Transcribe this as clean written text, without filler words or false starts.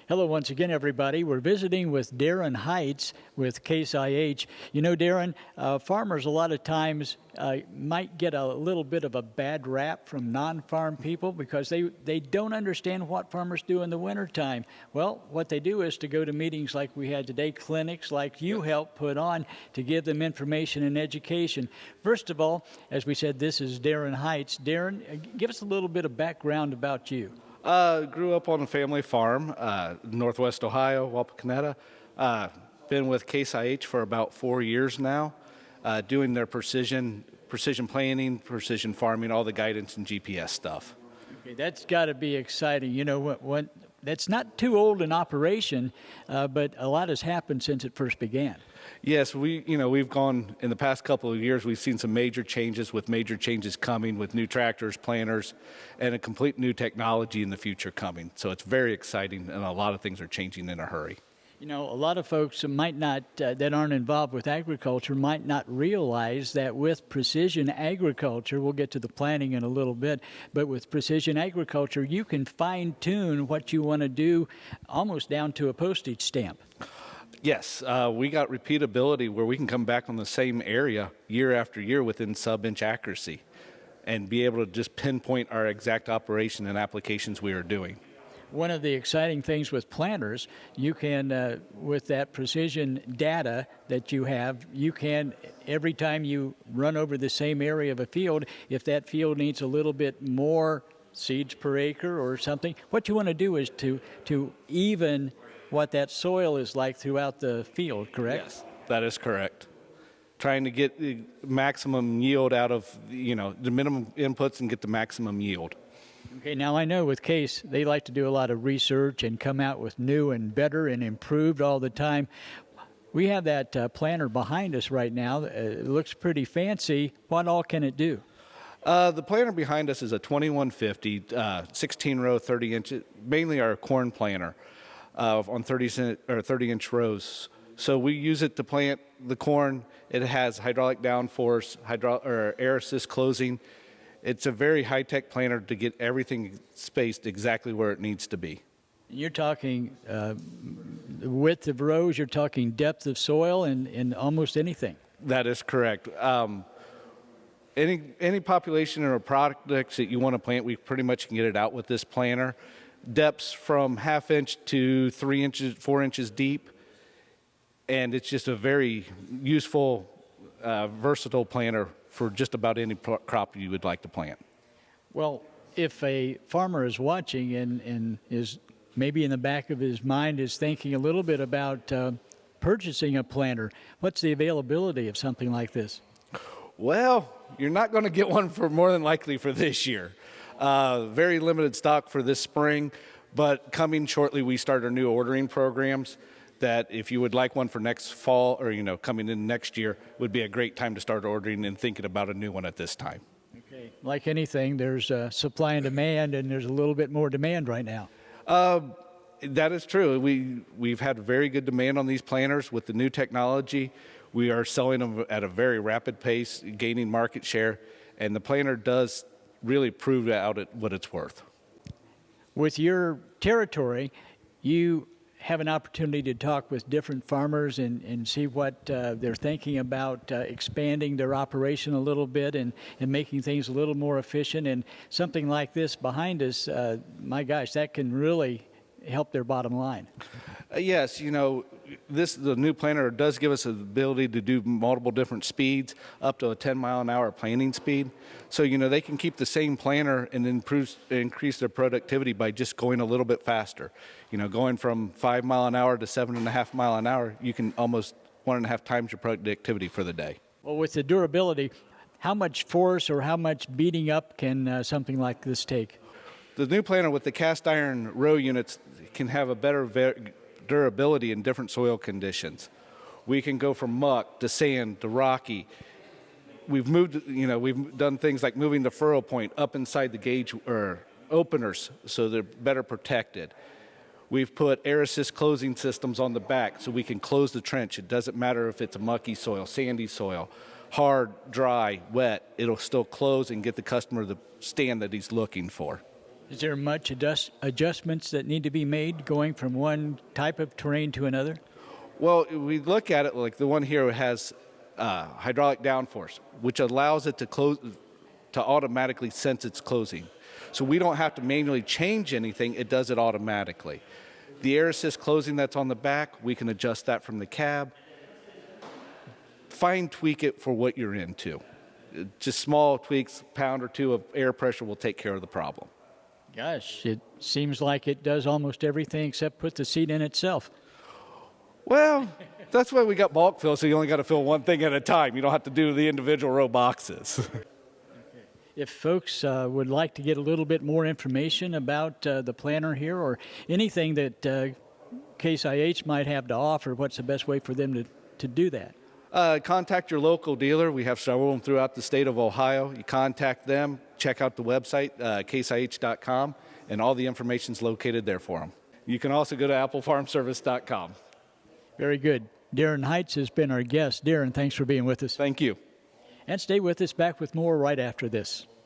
Hello once again, everybody. We're visiting with Darian Heitz with Case IH. You know, Darian, farmers a lot of times might get a little bit of a bad rap from non-farm people because they don't understand what farmers do in the wintertime. Well, what they do is to go to meetings like we had today, clinics like you helped put on to give them information and education. First of all, as we said, this is Darian Heitz. Darian, give us a little bit of background about you. Grew up on a family farm, Northwest Ohio, Wapakoneta. Been with Case IH for about 4 years now, doing their precision planning, precision farming, all the guidance and GPS stuff. Okay, that's got to be exciting. You know, when that's not too old in operation, but a lot has happened since it first began. Yes, we've gone in the past couple of years. We've seen some major changes coming with new tractors, planters, and a complete new technology in the future coming. So it's very exciting, and a lot of things are changing in a hurry. You know, a lot of folks might not, that aren't involved with agriculture, might not realize that with precision agriculture, we'll get to the planning in a little bit, but with precision agriculture, you can fine-tune what you want to do almost down to a postage stamp. Yes, we got repeatability where we can come back on the same area year after year within sub-inch accuracy and be able to just pinpoint our exact operation and applications we are doing. One of the exciting things with planters, you can, with that precision data that you have, you can, every time you run over the same area of a field, if that field needs a little bit more seeds per acre or something, what you want to do is to even what that soil is like throughout the field, correct? Yes, that is correct. Trying to get the maximum yield out of, the minimum inputs and get the maximum yield. Okay, now I know with Case, they like to do a lot of research and come out with new and better and improved all the time. We have that planter behind us right now. It looks pretty fancy. What all can it do? The planter behind us is a 2150, 16-row, 30-inch, mainly our corn planter. On 30-inch rows. So we use it to plant the corn. It has hydraulic downforce, air assist closing. It's a very high-tech planter to get everything spaced exactly where it needs to be. You're talking width of rows, you're talking depth of soil, and almost anything. That is correct. Any population or products that you want to plant, we pretty much can get it out with this planter. Depths from 1/2 inch to 3 inches, 4 inches deep, and it's just a very useful, versatile planter for just about any crop you would like to plant. Well, if a farmer is watching and is maybe in the back of his mind is thinking a little bit about purchasing a planter, what's the availability of something like this? Well, you're not going to get one for more than likely for this year. Very limited stock for this spring, but coming shortly we start our new ordering programs that if you would like one for next fall or, coming in next year would be a great time to start ordering and thinking about a new one at this time. Okay. Like anything, there's supply and demand, and there's a little bit more demand right now. That is true. We've had very good demand on these planters with the new technology. We are selling them at a very rapid pace, gaining market share, and the planter does really prove out what it's worth. With your territory, you have an opportunity to talk with different farmers and see what they're thinking about expanding their operation a little bit and making things a little more efficient. And something like this behind us, my gosh, that can really help their bottom line. Yes, the new planter does give us the ability to do multiple different speeds, up to a 10-mile-an-hour planting speed. So, they can keep the same planter and increase their productivity by just going a little bit faster. Going from 5 mile an hour to 7.5 mile an hour, you can almost 1.5 times your productivity for the day. Well, with the durability, how much force or how much beating up can something like this take? The new planter with the cast iron row units can have a better durability in different soil conditions. We can go from muck to sand to rocky. We've done things like moving the furrow point up inside the gauge or openers so they're better protected. We've put air assist closing systems on the back so we can close the trench. It doesn't matter if it's a mucky soil, sandy soil, hard, dry, wet, it'll still close and get the customer the stand that he's looking for. Is there much adjustments that need to be made going from one type of terrain to another? Well, we look at it like the one here has hydraulic downforce, which allows it to close, to automatically sense its closing. So we don't have to manually change anything, it does it automatically. The air assist closing that's on the back, we can adjust that from the cab. Fine tweak it for what you're into. Just small tweaks, pound or two of air pressure will take care of the problem. Gosh, it seems like it does almost everything except put the seat in itself. Well, that's why we got bulk fill, so you only got to fill one thing at a time. You don't have to do the individual row boxes. If folks would like to get a little bit more information about the planner here or anything that Case IH might have to offer, what's the best way for them to do that? Contact your local dealer. We have several of them throughout the state of Ohio. You contact them, check out the website, caseih.com, and all the information is located there for them. You can also go to applefarmservice.com. Very good. Darian Heitz has been our guest. Darian, thanks for being with us. Thank you. And stay with us, back with more right after this.